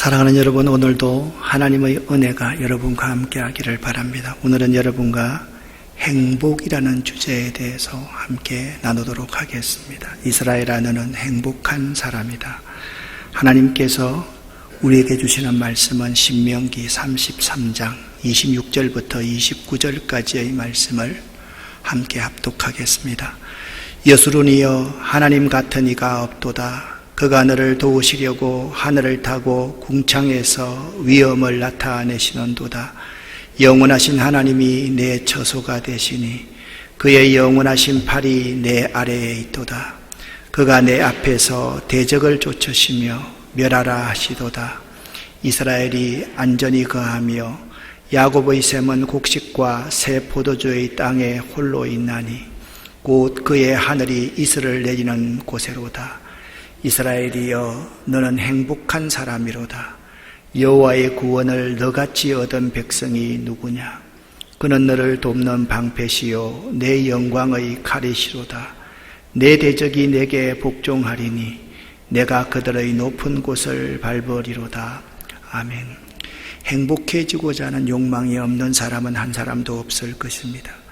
사랑하는 여러분, 오늘도 하나님의 은혜가 여러분과 함께 하기를 바랍니다. 오늘은 여러분과 행복이라는 주제에 대해서 함께 나누도록 하겠습니다. 이스라엘아, 너는 행복한 사람이다. 하나님께서 우리에게 주시는 말씀은 신명기 33장 26절부터 29절까지의 말씀을 함께 합독하겠습니다. 여수론이여, 하나님 같은 이가 없도다. 그가 너를 도우시려고 하늘을 타고 궁창에서 위엄을 나타내시는도다. 영원하신 하나님이 내 처소가 되시니 그의 영원하신 팔이 내 아래에 있도다. 그가 내 앞에서 대적을 쫓으시며 멸하라 하시도다. 이스라엘이 안전히 거하며 야곱의 샘은 곡식과 새 포도주의 땅에 홀로 있나니 곧 그의 하늘이 이슬을 내리는 곳에로다. 이스라엘이여, 너는 행복한 사람이로다. 여호와의 구원을 너같이 얻은 백성이 누구냐? 그는 너를 돕는 방패시요 내 영광의 칼이시로다. 내 대적이 내게 복종하리니 내가 그들의 높은 곳을 밟으리로다. 아멘. 행복해지고자 하는 욕망이 없는 사람은 한 사람도 없을 것입니다.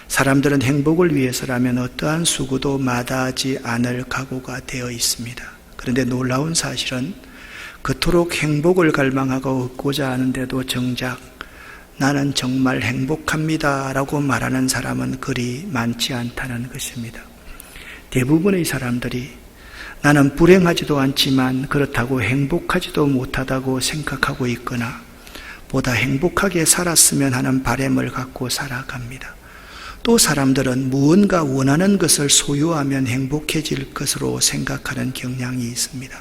사람들은 행복을 위해서라면 어떠한 수고도 마다하지 않을 각오가 되어 있습니다. 그런데 놀라운 사실은 그토록 행복을 갈망하고 얻고자 하는데도 정작 나는 정말 행복합니다 라고 말하는 사람은 그리 많지 않다는 것입니다. 대부분의 사람들이 나는 불행하지도 않지만 그렇다고 행복하지도 못하다고 생각하고 있거나 보다 행복하게 살았으면 하는 바람을 갖고 살아갑니다. 또 사람들은 무언가 원하는 것을 소유하면 행복해질 것으로 생각하는 경향이 있습니다.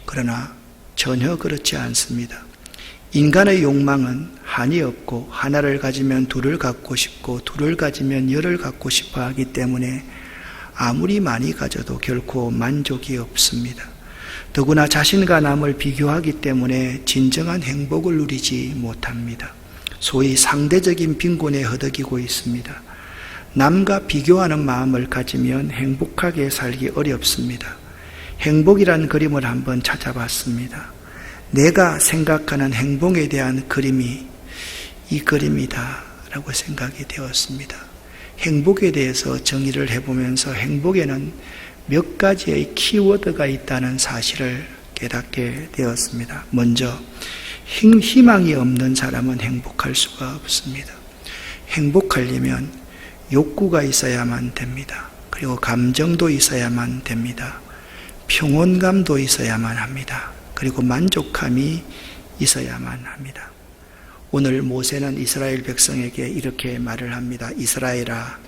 그러나 전혀 그렇지 않습니다. 인간의 욕망은 한이 없고 하나를 가지면 둘을 갖고 싶고 둘을 가지면 열을 갖고 싶어 하기 때문에 아무리 많이 가져도 결코 만족이 없습니다. 더구나 자신과 남을 비교하기 때문에 진정한 행복을 누리지 못합니다. 소위 상대적인 빈곤에 허덕이고 있습니다. 남과 비교하는 마음을 가지면 행복하게 살기 어렵습니다. 행복이란 그림을 한번 찾아봤습니다. 내가 생각하는 행복에 대한 그림이 이 그림이다 라고 생각이 되었습니다. 행복에 대해서 정의를 해보면서 행복에는 몇 가지의 키워드가 있다는 사실을 깨닫게 되었습니다. 먼저 희망이 없는 사람은 행복할 수가 없습니다. 행복하려면 욕구가 있어야만 됩니다. 그리고 감정도 있어야만 됩니다. 평온감도 있어야만 합니다. 그리고 만족함이 있어야만 합니다. 오늘 모세는 이스라엘 백성에게 이렇게 말을 합니다. 이스라엘아,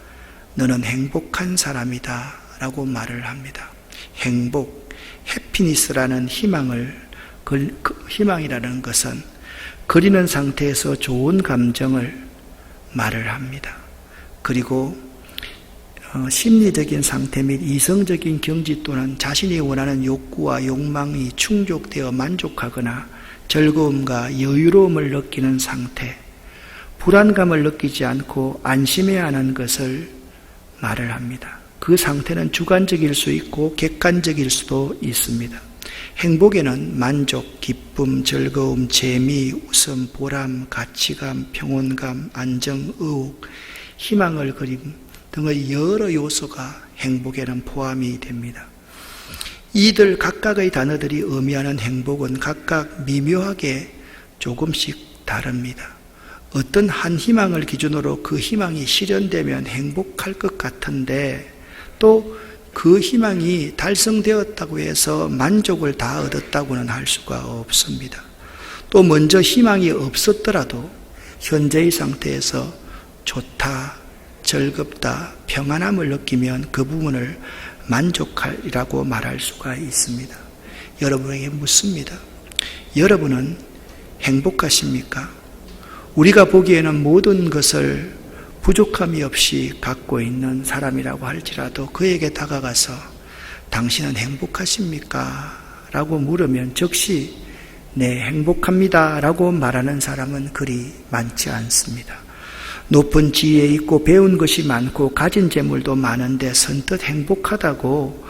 너는 행복한 사람이다 라고 말을 합니다. 행복, 해피니스라는 희망이라는 것은 그리는 상태에서 좋은 감정을 말을 합니다. 그리고 심리적인 상태 및 이성적인 경지 또는 자신이 원하는 욕구와 욕망이 충족되어 만족하거나 즐거움과 여유로움을 느끼는 상태, 불안감을 느끼지 않고 안심해야 하는 것을 말을 합니다. 그 상태는 주관적일 수 있고 객관적일 수도 있습니다. 행복에는 만족, 기쁨, 즐거움, 재미, 웃음, 보람, 가치감, 평온감, 안정, 의욕, 희망을 그림 등의 여러 요소가 행복에는 포함이 됩니다. 이들 각각의 단어들이 의미하는 행복은 각각 미묘하게 조금씩 다릅니다. 어떤 한 희망을 기준으로 그 희망이 실현되면 행복할 것 같은데 또 그 희망이 달성되었다고 해서 만족을 다 얻었다고는 할 수가 없습니다. 또 먼저 희망이 없었더라도 현재의 상태에서 좋다, 즐겁다, 평안함을 느끼면 그 부분을 만족이라고 말할 수가 있습니다. 여러분에게 묻습니다. 여러분은 행복하십니까? 우리가 보기에는 모든 것을 부족함이 없이 갖고 있는 사람이라고 할지라도 그에게 다가가서 당신은 행복하십니까? 라고 물으면 즉시 네, 행복합니다 라고 말하는 사람은 그리 많지 않습니다. 높은 지위에 있고 배운 것이 많고 가진 재물도 많은데 선뜻 행복하다고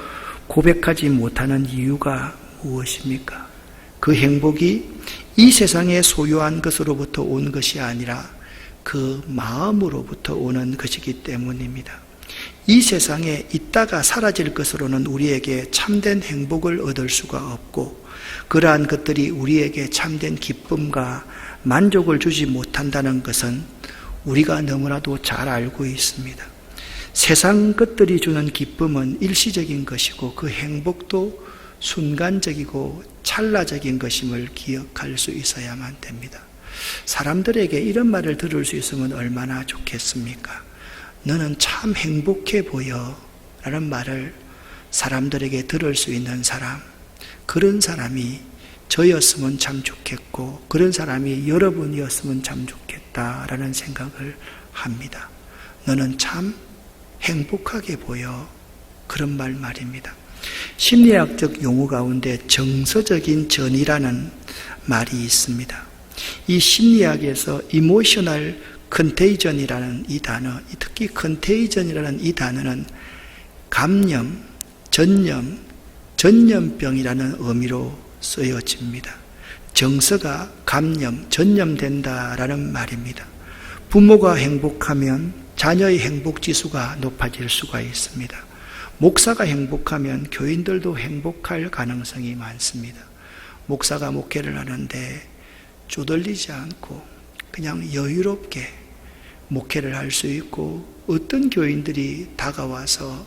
고백하지 못하는 이유가 무엇입니까? 그 행복이 이 세상에 소유한 것으로부터 온 것이 아니라 그 마음으로부터 오는 것이기 때문입니다. 이 세상에 있다가 사라질 것으로는 우리에게 참된 행복을 얻을 수가 없고, 그러한 것들이 우리에게 참된 기쁨과 만족을 주지 못한다는 것은 우리가 너무나도 잘 알고 있습니다. 세상 것들이 주는 기쁨은 일시적인 것이고 그 행복도 순간적이고 찰나적인 것임을 기억할 수 있어야만 됩니다. 사람들에게 이런 말을 들을 수 있으면 얼마나 좋겠습니까? 너는 참 행복해 보여 라는 말을 사람들에게 들을 수 있는 사람, 그런 사람이 저였으면 참 좋겠고 그런 사람이 여러분이었으면 참 좋겠다라는 생각을 합니다. 너는 참 행복하게 보여, 그런 말입니다. 심리학적 용어 가운데 정서적인 전이라는 말이 있습니다. 이 심리학에서 이모셔널 컨테이전이라는 이 단어, 특히 컨테이전이라는 이 단어는 감염, 전염병이라는 의미로 쓰여집니다. 정서가 감염, 전염된다라는 말입니다. 부모가 행복하면 자녀의 행복지수가 높아질 수가 있습니다. 목사가 행복하면 교인들도 행복할 가능성이 많습니다. 목사가 목회를 하는데 쪼들리지 않고 그냥 여유롭게 목회를 할 수 있고, 어떤 교인들이 다가와서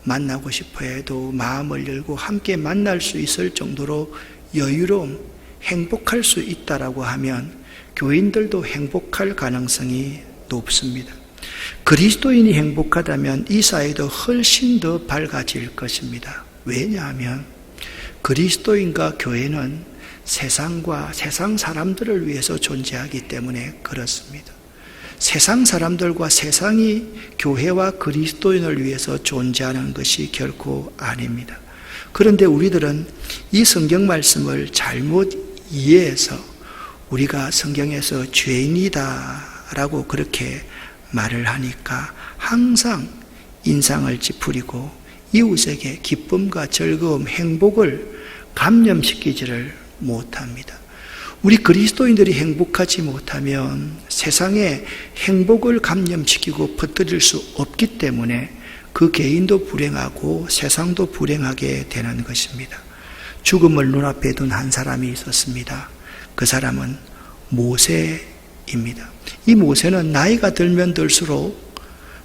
만나고 싶어 해도 마음을 열고 함께 만날 수 있을 정도로 여유로움, 행복할 수 있다라고 하면 교인들도 행복할 가능성이 높습니다. 그리스도인이 행복하다면 이 사회도 훨씬 더 밝아질 것입니다. 왜냐하면 그리스도인과 교회는 세상과 세상 사람들을 위해서 존재하기 때문에 그렇습니다. 세상 사람들과 세상이 교회와 그리스도인을 위해서 존재하는 것이 결코 아닙니다. 그런데 우리들은 이 성경 말씀을 잘못 이해해서 우리가 성경에서 죄인이다라고 그렇게 말을 하니까 항상 인상을 찌푸리고 이웃에게 기쁨과 즐거움, 행복을 감염시키지를 못합니다. 우리 그리스도인들이 행복하지 못하면 세상에 행복을 감염시키고 퍼뜨릴 수 없기 때문에 그 개인도 불행하고 세상도 불행하게 되는 것입니다. 죽음을 눈앞에 둔 한 사람이 있었습니다. 그 사람은 모세입니다. 이 모세는 나이가 들면 들수록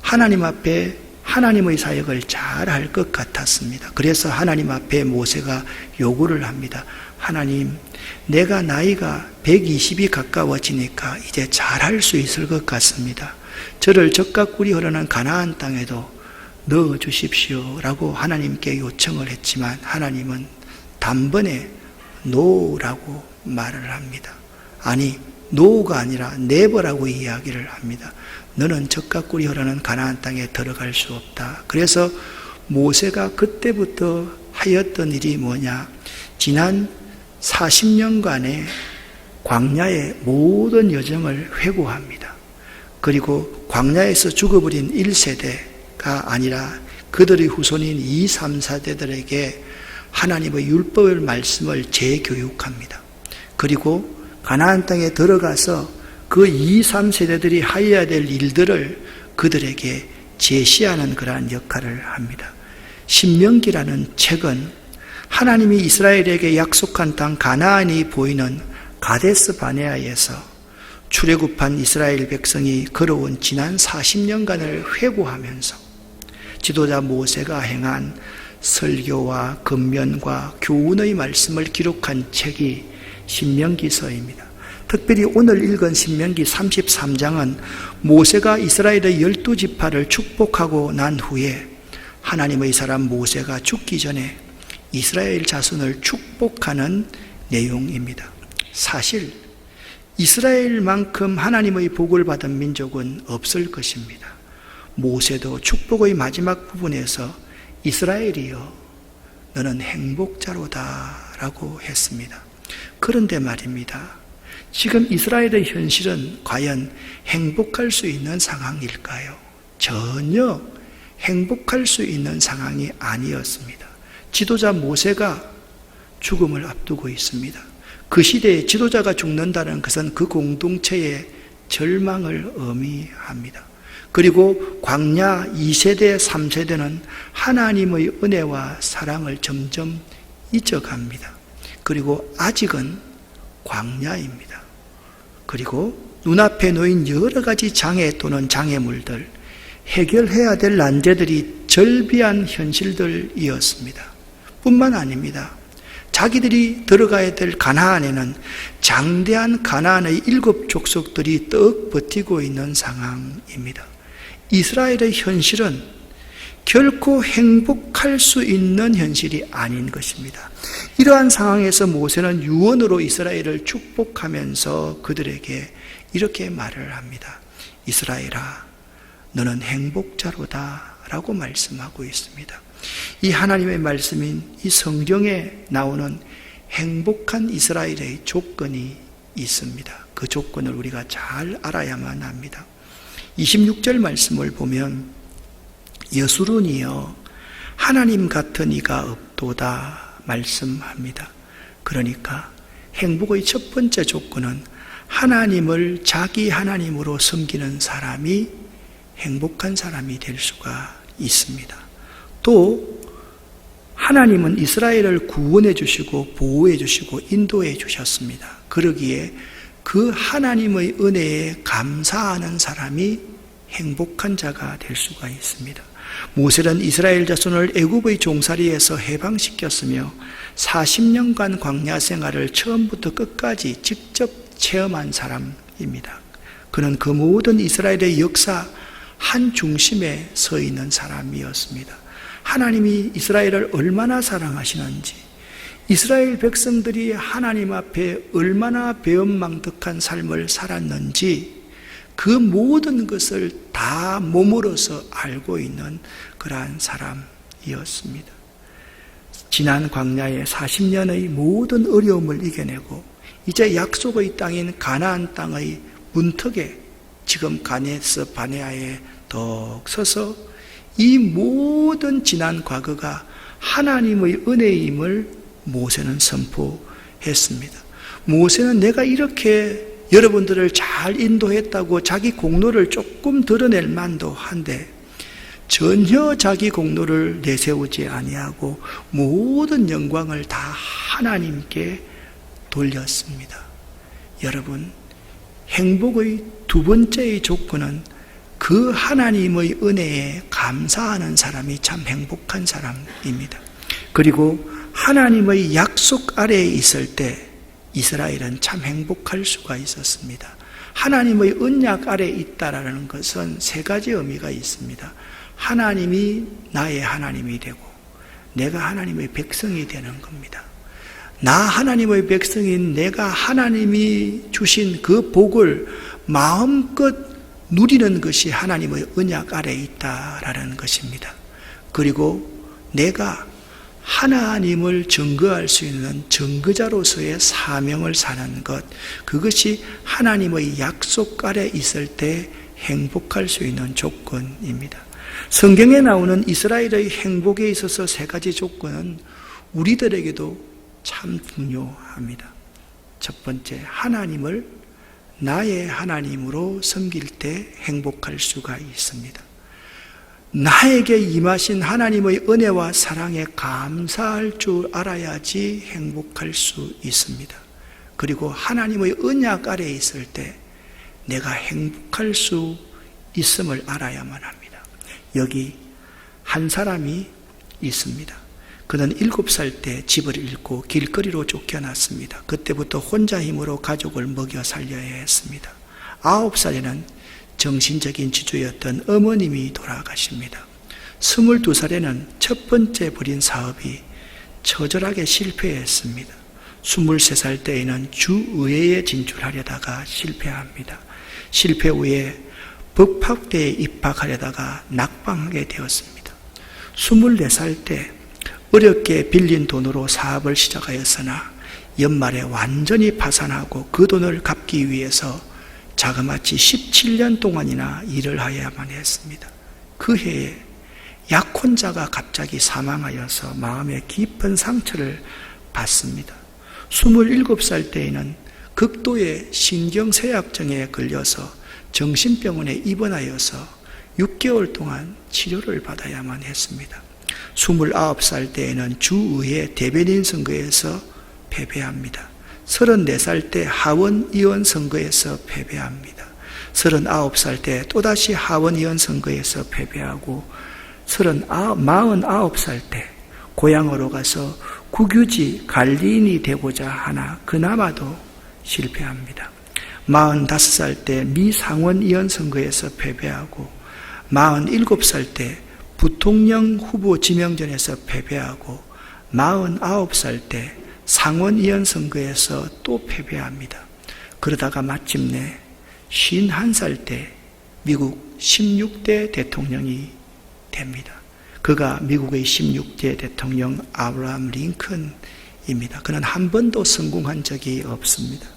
하나님 앞에 하나님의 사역을 잘할 것 같았습니다. 그래서 하나님 앞에 모세가 요구를 합니다. 하나님, 내가 나이가 120이 가까워지니까 이제 잘할 수 있을 것 같습니다. 저를 적과 꿀이 흐르는 가나안 땅에도 넣어 주십시오 라고 하나님께 요청을 했지만 하나님은 단번에 노라고 말을 합니다. 아니, 노가 아니라 네버라고 이야기를 합니다. 너는 적과 꿀이 흐르는 가나안 땅에 들어갈 수 없다. 그래서 모세가 그때부터 하였던 일이 뭐냐? 지난 40년간의 광야의 모든 여정을 회고합니다. 그리고 광야에서 죽어버린 1세대가 아니라 그들의 후손인 2, 3, 4대들에게 하나님의 율법의 말씀을 재교육합니다. 그리고 가나안 땅에 들어가서 그 2, 3세대들이 하여야 될 일들을 그들에게 제시하는 그러한 역할을 합니다. 신명기라는 책은 하나님이 이스라엘에게 약속한 땅 가나안이 보이는 가데스 바네아에서 출애굽한 이스라엘 백성이 걸어온 지난 40년간을 회고하면서 지도자 모세가 행한 설교와 권면과 교훈의 말씀을 기록한 책이 신명기서입니다. 특별히 오늘 읽은 신명기 33장은 모세가 이스라엘의 12지파를 축복하고 난 후에 하나님의 사람 모세가 죽기 전에 이스라엘 자손을 축복하는 내용입니다. 사실 이스라엘만큼 하나님의 복을 받은 민족은 없을 것입니다. 모세도 축복의 마지막 부분에서 이스라엘이여 너는 행복자로다 라고 했습니다. 그런데 말입니다. 지금 이스라엘의 현실은 과연 행복할 수 있는 상황일까요? 전혀 행복할 수 있는 상황이 아니었습니다. 지도자 모세가 죽음을 앞두고 있습니다. 그 시대의 지도자가 죽는다는 것은 그 공동체의 절망을 의미합니다. 그리고 광야 2세대, 3세대는 하나님의 은혜와 사랑을 점점 잊어갑니다. 그리고 아직은 광야입니다. 그리고 눈앞에 놓인 여러 가지 장애 또는 장애물들, 해결해야 될 난제들이 절비한 현실들이었습니다. 뿐만 아닙니다. 자기들이 들어가야 될 가나안에는 장대한 가나안의 7 족속들이 떡 버티고 있는 상황입니다. 이스라엘의 현실은 결코 행복할 수 있는 현실이 아닌 것입니다. 이러한 상황에서 모세는 유언으로 이스라엘을 축복하면서 그들에게 이렇게 말을 합니다. 이스라엘아, 너는 행복자로다 라고 말씀하고 있습니다. 이 하나님의 말씀인 이 성경에 나오는 행복한 이스라엘의 조건이 있습니다. 그 조건을 우리가 잘 알아야만 합니다. 26절 말씀을 보면 여수론이여 하나님 같은 이가 없도다 말씀합니다. 그러니까 행복의 첫 번째 조건은 하나님을 자기 하나님으로 섬기는 사람이 행복한 사람이 될 수가 있습니다. 또 하나님은 이스라엘을 구원해 주시고 보호해 주시고 인도해 주셨습니다. 그러기에 그 하나님의 은혜에 감사하는 사람이 행복한 자가 될 수가 있습니다. 모세는 이스라엘 자손을 애굽의 종살이에서 해방시켰으며 40년간 광야 생활을 처음부터 끝까지 직접 체험한 사람입니다. 그는 그 모든 이스라엘의 역사 한 중심에 서 있는 사람이었습니다. 하나님이 이스라엘을 얼마나 사랑하시는지, 이스라엘 백성들이 하나님 앞에 얼마나 배은망덕한 삶을 살았는지 그 모든 것을 다 머무러서 알고 있는 그러한 사람이었습니다. 지난 광야의 40년의 모든 어려움을 이겨내고 이제 약속의 땅인 가나안 땅의 문턱에 지금 가데스 바네아에 덕 서서 이 모든 지난 과거가 하나님의 은혜임을 모세는 선포했습니다. 모세는 내가 이렇게 여러분들을 잘 인도했다고 자기 공로를 조금 드러낼 만도 한데 전혀 자기 공로를 내세우지 아니하고 모든 영광을 다 하나님께 돌렸습니다. 여러분, 행복의 두 번째의 조건은 그 하나님의 은혜에 감사하는 사람이 참 행복한 사람입니다. 그리고 하나님의 약속 아래에 있을 때 이스라엘은 참 행복할 수가 있었습니다. 하나님의 언약 아래에 있다라는 것은 3가지 의미가 있습니다. 하나님이 나의 하나님이 되고 내가 하나님의 백성이 되는 겁니다. 나 하나님의 백성인 내가 하나님이 주신 그 복을 마음껏 누리는 것이 하나님의 언약 아래에 있다라는 것입니다. 그리고 내가 하나님을 증거할 수 있는 증거자로서의 사명을 사는 것, 그것이 하나님의 약속 아래 있을 때 행복할 수 있는 조건입니다. 성경에 나오는 이스라엘의 행복에 있어서 3가지 조건은 우리들에게도 참 중요합니다. 첫 번째, 하나님을 나의 하나님으로 섬길 때 행복할 수가 있습니다. 나에게 임하신 하나님의 은혜와 사랑에 감사할 줄 알아야지 행복할 수 있습니다. 그리고 하나님의 언약 아래에 있을 때 내가 행복할 수 있음을 알아야만 합니다. 여기 한 사람이 있습니다. 그는 7살 때 집을 잃고 길거리로 쫓겨났습니다. 그때부터 혼자 힘으로 가족을 먹여 살려야 했습니다. 9살에는 정신적인 지주였던 어머님이 돌아가십니다. 22살에는 첫 번째 벌인 사업이 처절하게 실패했습니다. 23살 때에는 주의회에 진출하려다가 실패합니다. 실패 후에 법학대에 입학하려다가 낙방하게 되었습니다. 24살 때 어렵게 빌린 돈으로 사업을 시작하였으나 연말에 완전히 파산하고 그 돈을 갚기 위해서 자그마치 17년 동안이나 일을 하여야만 했습니다. 그 해에 약혼자가 갑자기 사망하여서 마음에 깊은 상처를 받습니다. 27살 때에는 극도의 신경쇠약증에 걸려서 정신병원에 입원하여서 6개월 동안 치료를 받아야만 했습니다. 29살 때에는 주의회 대변인 선거에서 패배합니다. 34살 때 하원의원 선거에서 패배합니다. 39살 때 또다시 하원의원 선거에서 패배하고 49살 때 고향으로 가서 국유지 관리인이 되고자 하나 그나마도 실패합니다. 45살 때 미 상원의원 선거에서 패배하고 47살 때 부통령 후보 지명전에서 패배하고 49살 때 상원의원 선거에서 또 패배합니다. 그러다가 마침내 51살 때 미국 16대 대통령이 됩니다. 그가 미국의 16대 대통령 아브라함 링컨입니다. 그는 한 번도 성공한 적이 없습니다.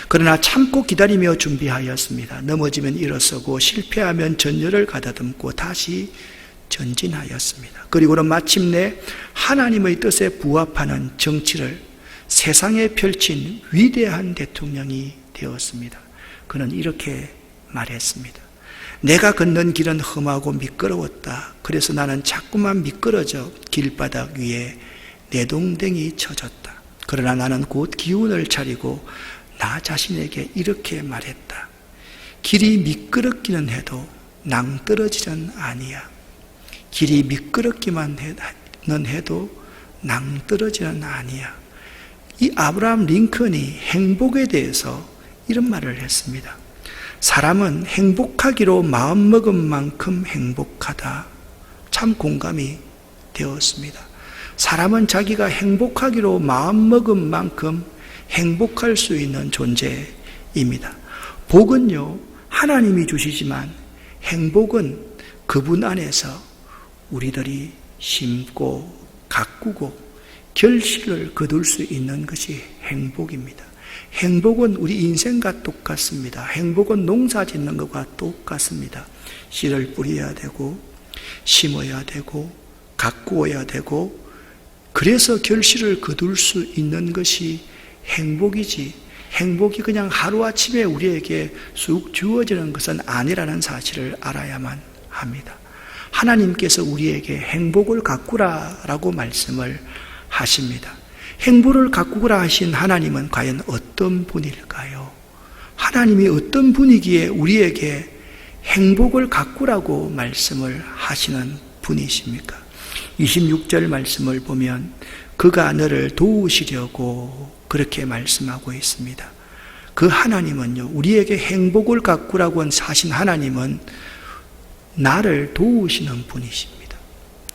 그러나 참고 기다리며 준비하였습니다. 넘어지면 일어서고 실패하면 전열을 가다듬고 다시 전진하였습니다. 그리고는 마침내 하나님의 뜻에 부합하는 정치를 세상에 펼친 위대한 대통령이 되었습니다. 그는 이렇게 말했습니다. 내가 걷는 길은 험하고 미끄러웠다. 그래서 나는 자꾸만 미끄러져 길바닥 위에 내동댕이 쳐졌다. 그러나 나는 곧 기운을 차리고 나 자신에게 이렇게 말했다. 길이 미끄럽기는 해도 낭떠러지는 아니야. 길이 미끄럽기만 해도 낭떠러지는 아니야. 이 아브라함 링컨이 행복에 대해서 이런 말을 했습니다. 사람은 행복하기로 마음먹은 만큼 행복하다. 참 공감이 되었습니다. 사람은 자기가 행복하기로 마음먹은 만큼 행복할 수 있는 존재입니다. 복은요, 하나님이 주시지만 행복은 그분 안에서 우리들이 심고 가꾸고 결실을 거둘 수 있는 것이 행복입니다. 행복은 우리 인생과 똑같습니다. 행복은 농사 짓는 것과 똑같습니다. 씨를 뿌려야 되고 심어야 되고 가꾸어야 되고 그래서 결실을 거둘 수 있는 것이 행복이지, 행복이 그냥 하루아침에 우리에게 쑥 주어지는 것은 아니라는 사실을 알아야만 합니다. 하나님께서 우리에게 행복을 가꾸라라고 말씀을 하십니다. 행복을 가꾸라 하신 하나님은 과연 어떤 분일까요? 하나님이 어떤 분이기에 우리에게 행복을 가꾸라고 말씀을 하시는 분이십니까? 26절 말씀을 보면 그가 너를 도우시려고 그렇게 말씀하고 있습니다. 그 하나님은요, 우리에게 행복을 가꾸라고 하신 하나님은 나를 도우시는 분이십니다.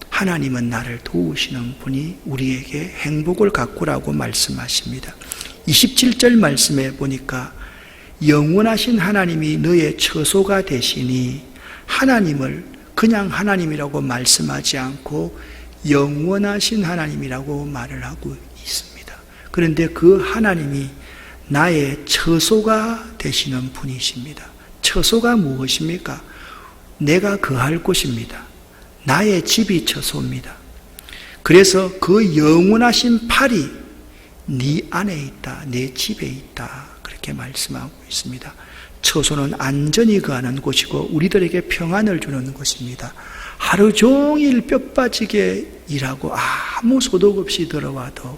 하나님은 나를 도우시는 분이 우리에게 행복을 가꾸라고 말씀하십니다. 27절 말씀에 보니까 영원하신 하나님이 너의 처소가 되시니, 하나님을 그냥 하나님이라고 말씀하지 않고 영원하신 하나님이라고 말을 하고 있습니다. 그런데 그 하나님이 나의 처소가 되시는 분이십니다. 처소가 무엇입니까? 내가 거할 곳입니다. 나의 집이 처소입니다. 그래서 그 영원하신 팔이 네 안에 있다, 내 집에 있다, 그렇게 말씀하고 있습니다. 처소는 안전히 거하는 곳이고 우리들에게 평안을 주는 곳입니다. 하루 종일 뼈 빠지게 일하고 아무 소득 없이 들어와도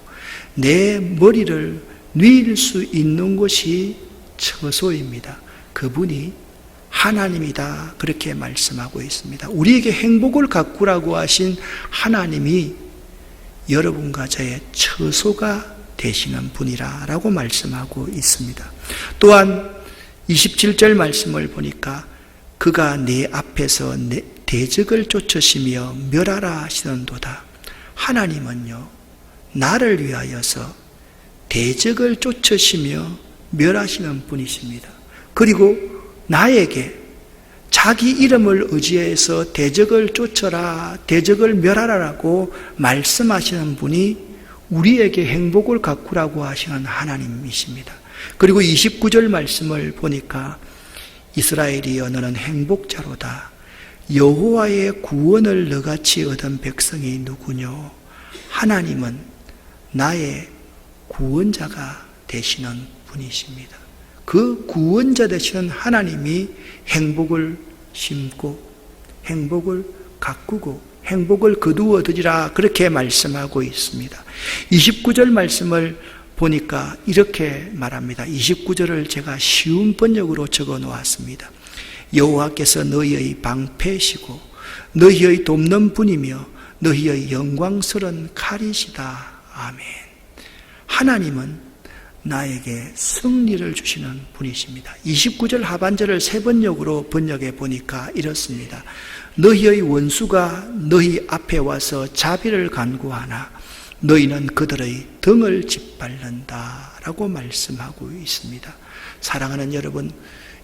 내 머리를 누일 수 있는 곳이 처소입니다. 그분이 하나님이다, 그렇게 말씀하고 있습니다. 우리에게 행복을 가꾸라고 하신 하나님이 여러분과 저의 처소가 되시는 분이라고 말씀하고 있습니다. 또한 27절 말씀을 보니까 그가 내 앞에서 대적을 쫓으시며 멸하라 하시는도다. 하나님은요, 나를 위하여서 대적을 쫓으시며 멸하시는 분이십니다. 그리고 나에게 자기 이름을 의지해서 대적을 쫓아라, 대적을 멸하라라고 말씀하시는 분이 우리에게 행복을 가꾸라고 하시는 하나님이십니다. 그리고 29절 말씀을 보니까 이스라엘이여 너는 행복자로다. 여호와의 구원을 너같이 얻은 백성이 누구뇨? 하나님은 나의 구원자가 되시는 분이십니다. 그 구원자 되시는 하나님이 행복을 심고 행복을 가꾸고 행복을 거두어 드리라 그렇게 말씀하고 있습니다. 29절 말씀을 보니까 이렇게 말합니다. 29절을 제가 쉬운 번역으로 적어 놓았습니다. 여호와께서 너희의 방패시고 너희의 돕는 분이며 너희의 영광스러운 칼이시다. 아멘. 하나님은 나에게 승리를 주시는 분이십니다. 29절 하반절을 세 번역으로 번역해 보니까 이렇습니다. 너희의 원수가 너희 앞에 와서 자비를 간구하나 너희는 그들의 등을 짓밟는다 라고 말씀하고 있습니다. 사랑하는 여러분,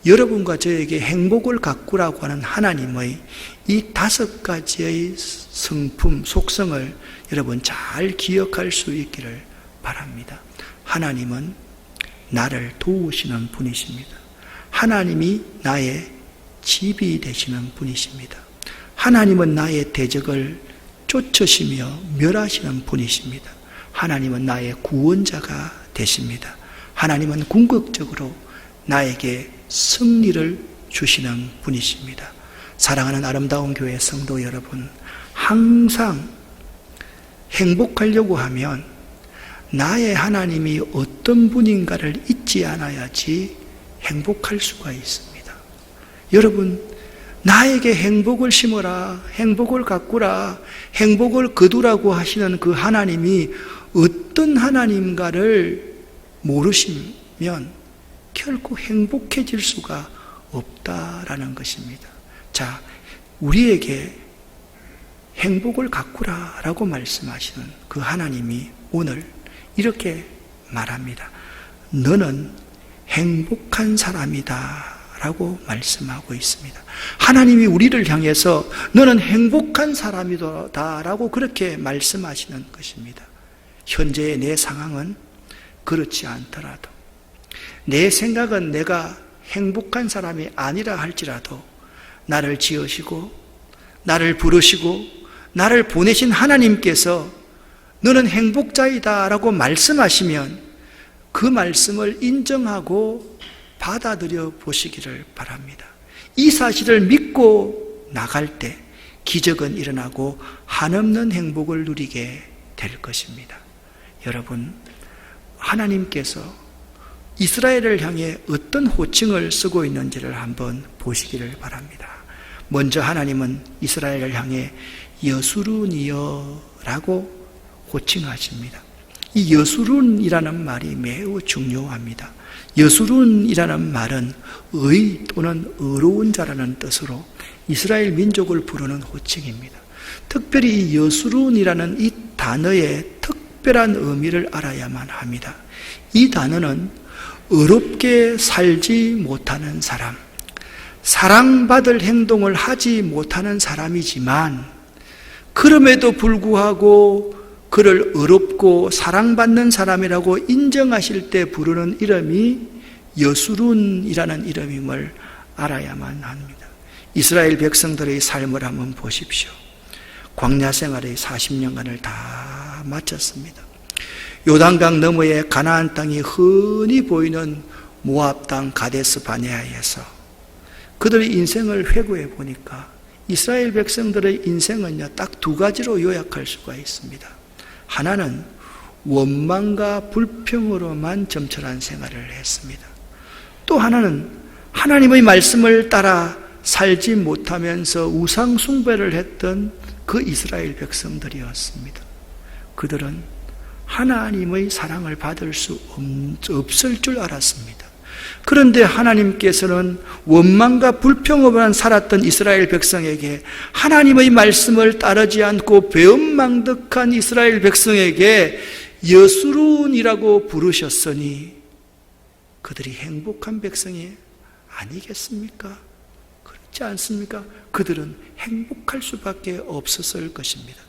여러분과 저에게 행복을 가꾸라고 하는 하나님의 이 5가지의 성품, 속성을 여러분 잘 기억할 수 있기를 바랍니다. 하나님은 나를 도우시는 분이십니다. 하나님이 나의 집이 되시는 분이십니다. 하나님은 나의 대적을 쫓으시며 멸하시는 분이십니다. 하나님은 나의 구원자가 되십니다. 하나님은 궁극적으로 나에게 승리를 주시는 분이십니다. 사랑하는 아름다운 교회 성도 여러분, 항상 행복하려고 하면 나의 하나님이 어떤 분인가를 잊지 않아야지 행복할 수가 있습니다. 여러분, 나에게 행복을 심어라, 행복을 가꾸라, 행복을 거두라고 하시는 그 하나님이 어떤 하나님가를 모르시면 결코 행복해질 수가 없다라는 것입니다. 자, 우리에게 행복을 가꾸라라고 말씀하시는 그 하나님이 오늘 이렇게 말합니다. 너는 행복한 사람이다 라고 말씀하고 있습니다. 하나님이 우리를 향해서 너는 행복한 사람이다 라고 그렇게 말씀하시는 것입니다. 현재의 내 상황은 그렇지 않더라도, 내 생각은 내가 행복한 사람이 아니라 할지라도 나를 지으시고 나를 부르시고 나를 보내신 하나님께서 너는 행복자이다 라고 말씀하시면 그 말씀을 인정하고 받아들여 보시기를 바랍니다. 이 사실을 믿고 나갈 때 기적은 일어나고 한없는 행복을 누리게 될 것입니다. 여러분, 하나님께서 이스라엘을 향해 어떤 호칭을 쓰고 있는지를 한번 보시기를 바랍니다. 먼저 하나님은 이스라엘을 향해 여수룬이여 라고 호칭하십니다. 이 여수룬이라는 말이 매우 중요합니다. 여수룬이라는 말은 의 또는 의로운 자라는 뜻으로 이스라엘 민족을 부르는 호칭입니다. 특별히 이 여수룬이라는 이 단어의 특별한 의미를 알아야만 합니다. 이 단어는 의롭게 살지 못하는 사람, 사랑받을 행동을 하지 못하는 사람이지만 그럼에도 불구하고 그를 의롭고 사랑받는 사람이라고 인정하실 때 부르는 이름이 여수룬이라는 이름임을 알아야만 합니다. 이스라엘 백성들의 삶을 한번 보십시오. 광야 생활의 40년간을 다 마쳤습니다. 요단강 너머의 가나안 땅이 흔히 보이는 모압 땅 가데스 바네아에서 그들의 인생을 회고해 보니까 이스라엘 백성들의 인생은요, 딱 2가지로 요약할 수가 있습니다. 하나는 원망과 불평으로만 점철한 생활을 했습니다. 또 하나는 하나님의 말씀을 따라 살지 못하면서 우상 숭배를 했던 그 이스라엘 백성들이었습니다. 그들은 하나님의 사랑을 받을 수 없을 줄 알았습니다. 그런데 하나님께서는 원망과 불평으로만 살았던 이스라엘 백성에게, 하나님의 말씀을 따르지 않고 배은망덕한 이스라엘 백성에게 여수룬이라고 부르셨으니 그들이 행복한 백성이 아니겠습니까? 그렇지 않습니까? 그들은 행복할 수밖에 없었을 것입니다.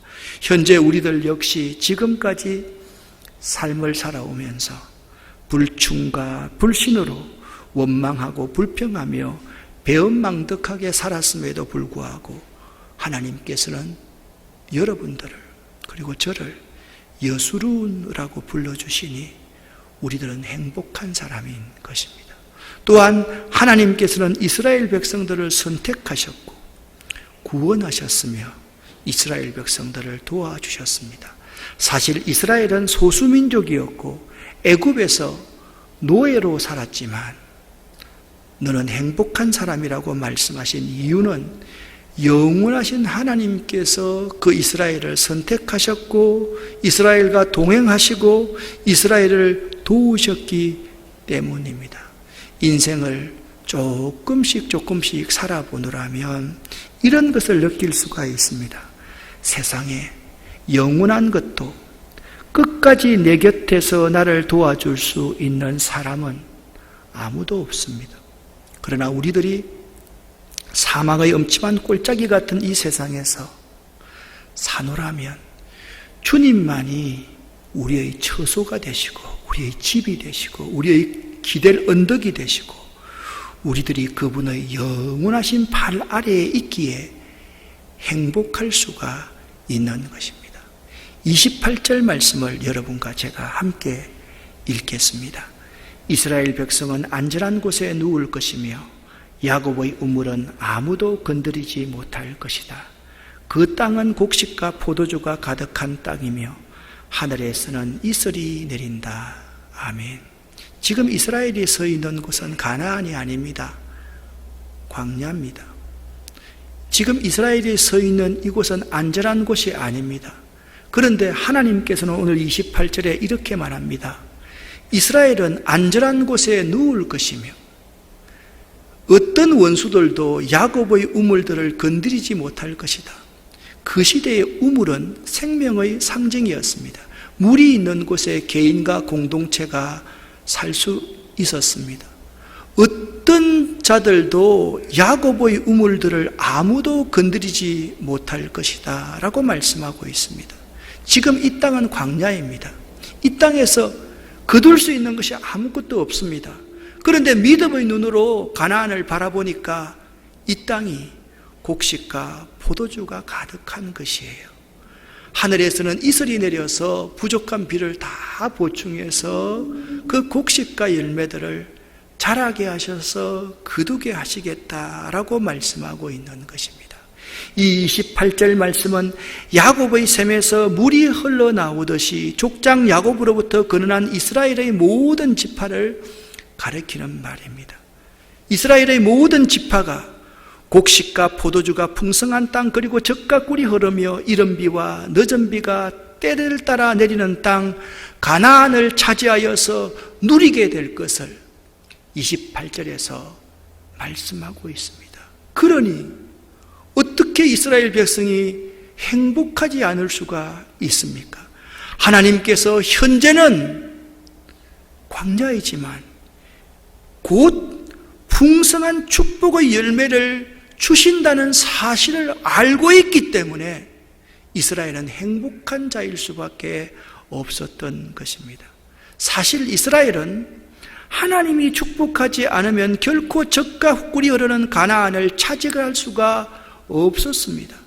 현재 우리들 역시 지금까지 삶을 살아오면서 불충과 불신으로 원망하고 불평하며 배은망덕하게 살았음에도 불구하고 하나님께서는 여러분들을 그리고 저를 여수룬이라고 불러주시니 우리들은 행복한 사람인 것입니다. 또한 하나님께서는 이스라엘 백성들을 선택하셨고 구원하셨으며 이스라엘 백성들을 도와주셨습니다. 사실 이스라엘은 소수민족이었고 애굽에서 노예로 살았지만 너는 행복한 사람이라고 말씀하신 이유는 영원하신 하나님께서 그 이스라엘을 선택하셨고 이스라엘과 동행하시고 이스라엘을 도우셨기 때문입니다. 인생을 조금씩 살아보느라면 이런 것을 느낄 수가 있습니다. 세상에 영원한 것도 끝까지 내 곁에서 나를 도와줄 수 있는 사람은 아무도 없습니다. 그러나 우리들이 사망의 엄침한 꼴짜기 같은 이 세상에서 사노라면 주님만이 우리의 처소가 되시고 우리의 집이 되시고 우리의 기댈 언덕이 되시고 우리들이 그분의 영원하신 발 아래에 있기에 행복할 수가 있는 것입니다. 28절 말씀을 여러분과 제가 함께 읽겠습니다. 이스라엘 백성은 안전한 곳에 누울 것이며 야곱의 우물은 아무도 건드리지 못할 것이다. 그 땅은 곡식과 포도주가 가득한 땅이며 하늘에서는 이슬이 내린다. 아멘. 지금 이스라엘이 서 있는 곳은 가나안이 아닙니다. 광야입니다. 지금 이스라엘이 서 있는 이곳은 안전한 곳이 아닙니다. 그런데 하나님께서는 오늘 28절에 이렇게 말합니다. 이스라엘은 안전한 곳에 누울 것이며 어떤 원수들도 야곱의 우물들을 건드리지 못할 것이다. 그 시대의 우물은 생명의 상징이었습니다. 물이 있는 곳에 개인과 공동체가 살 수 있었습니다. 어떤 자들도 야곱의 우물들을 아무도 건드리지 못할 것이다 라고 말씀하고 있습니다. 지금 이 땅은 광야입니다. 이 땅에서 거둘 수 있는 것이 아무것도 없습니다. 그런데 믿음의 눈으로 가나안을 바라보니까 이 땅이 곡식과 포도주가 가득한 것이에요. 하늘에서는 이슬이 내려서 부족한 비를 다 보충해서 그 곡식과 열매들을 자라게 하셔서 거두게 하시겠다라고 말씀하고 있는 것입니다. 이 28절 말씀은 야곱의 샘에서 물이 흘러나오듯이 족장 야곱으로부터 거느난 이스라엘의 모든 지파를 가리키는 말입니다. 이스라엘의 모든 지파가 곡식과 포도주가 풍성한 땅 그리고 젖과 꿀이 흐르며 이른 비와 늦은 비가 때를 따라 내리는 땅 가나안을 차지하여서 누리게 될 것을 28절에서 말씀하고 있습니다. 그러니 어떻게 이스라엘 백성이 행복하지 않을 수가 있습니까? 하나님께서 현재는 광야이지만 곧 풍성한 축복의 열매를 주신다는 사실을 알고 있기 때문에 이스라엘은 행복한 자일 수밖에 없었던 것입니다. 사실 이스라엘은 하나님이 축복하지 않으면 결코 젖과 꿀이 흐르는 가나안을 차지할 수가 없었습니다.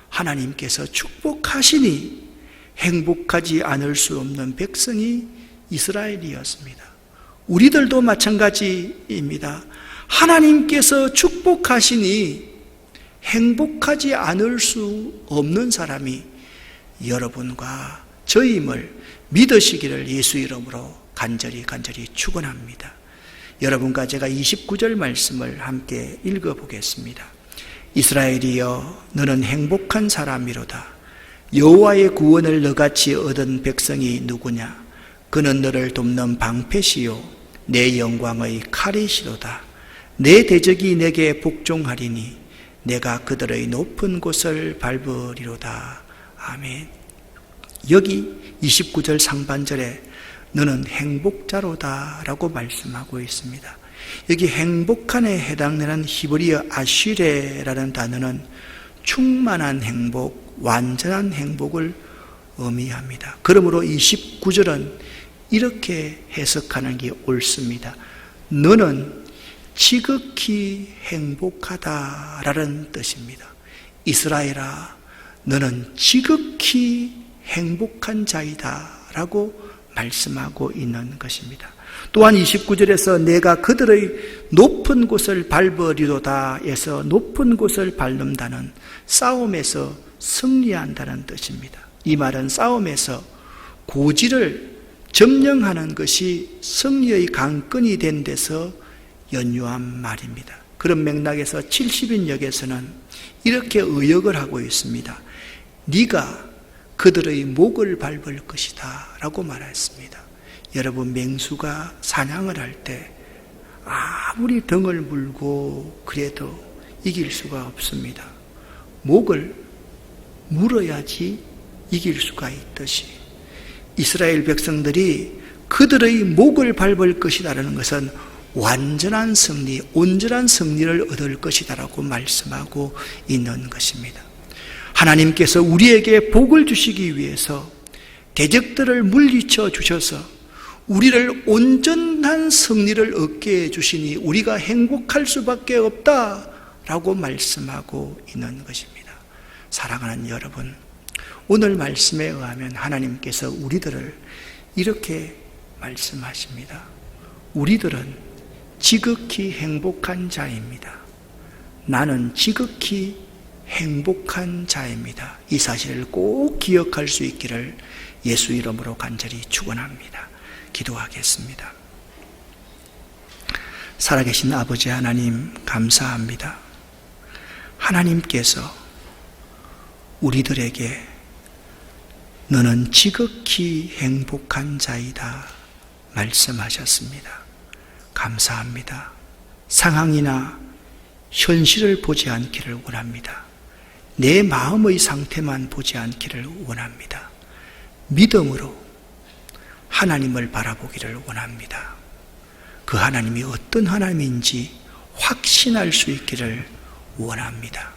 하나님께서 축복하시니 행복하지 않을 수 없는 백성이 이스라엘이었습니다. 우리들도 마찬가지입니다. 하나님께서 축복하시니 행복하지 않을 수 없는 사람이 여러분과 저임을 믿으시기를 예수 이름으로 간절히 축원합니다. 여러분과 제가 29절 말씀을 함께 읽어보겠습니다. 이스라엘이여 너는 행복한 사람이로다. 여호와의 구원을 너같이 얻은 백성이 누구냐? 그는 너를 돕는 방패시요 내 영광의 칼이시로다. 내 대적이 내게 복종하리니 내가 그들의 높은 곳을 밟으리로다. 아멘. 여기 29절 상반절에 너는 행복자로다 라고 말씀하고 있습니다. 여기 행복한에 해당되는 히브리어 아쉬레라는 단어는 충만한 행복, 완전한 행복을 의미합니다. 그러므로 29절은 이렇게 해석하는 게 옳습니다. 너는 지극히 행복하다라는 뜻입니다. 이스라엘아, 너는 지극히 행복한 자이다 라고 말씀하고 있는 것입니다. 또한 29절에서 내가 그들의 높은 곳을 밟으리로다 에서 높은 곳을 밟는다는 싸움에서 승리한다는 뜻입니다. 이 말은 싸움에서 고지를 점령하는 것이 승리의 강건이 된 데서 연유한 말입니다. 그런 맥락에서 70인역에서는 이렇게 의역을 하고 있습니다. 네가 그들의 목을 밟을 것이다 라고 말했습니다. 여러분, 맹수가 사냥을 할 때 아무리 등을 물고 그래도 이길 수가 없습니다. 목을 물어야지 이길 수가 있듯이 이스라엘 백성들이 그들의 목을 밟을 것이라는 것은 완전한 승리, 온전한 승리를 얻을 것이다라고 말씀하고 있는 것입니다. 하나님께서 우리에게 복을 주시기 위해서 대적들을 물리쳐 주셔서 우리를 온전한 승리를 얻게 해주시니 우리가 행복할 수밖에 없다라고 말씀하고 있는 것입니다. 사랑하는 여러분, 오늘 말씀에 의하면 하나님께서 우리들을 이렇게 말씀하십니다. 우리들은 지극히 행복한 자입니다. 나는 지극히 행복한 자입니다. 이 사실을 꼭 기억할 수 있기를 예수 이름으로 간절히 축원합니다. 기도하겠습니다. 살아계신 아버지 하나님, 감사합니다. 하나님께서 우리들에게 너는 지극히 행복한 자이다 말씀하셨습니다. 감사합니다. 상황이나 현실을 보지 않기를 원합니다. 내 마음의 상태만 보지 않기를 원합니다. 믿음으로 하나님을 바라보기를 원합니다. 그 하나님이 어떤 하나님인지 확신할 수 있기를 원합니다.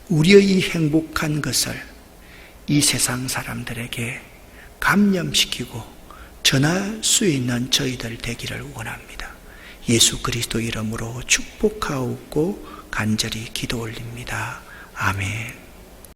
우리의 이 행복한 것을 이 세상 사람들에게 감염시키고 전할 수 있는 저희들 되기를 원합니다. 예수 그리스도 이름으로 축복하옵고 간절히 기도 올립니다. 아멘.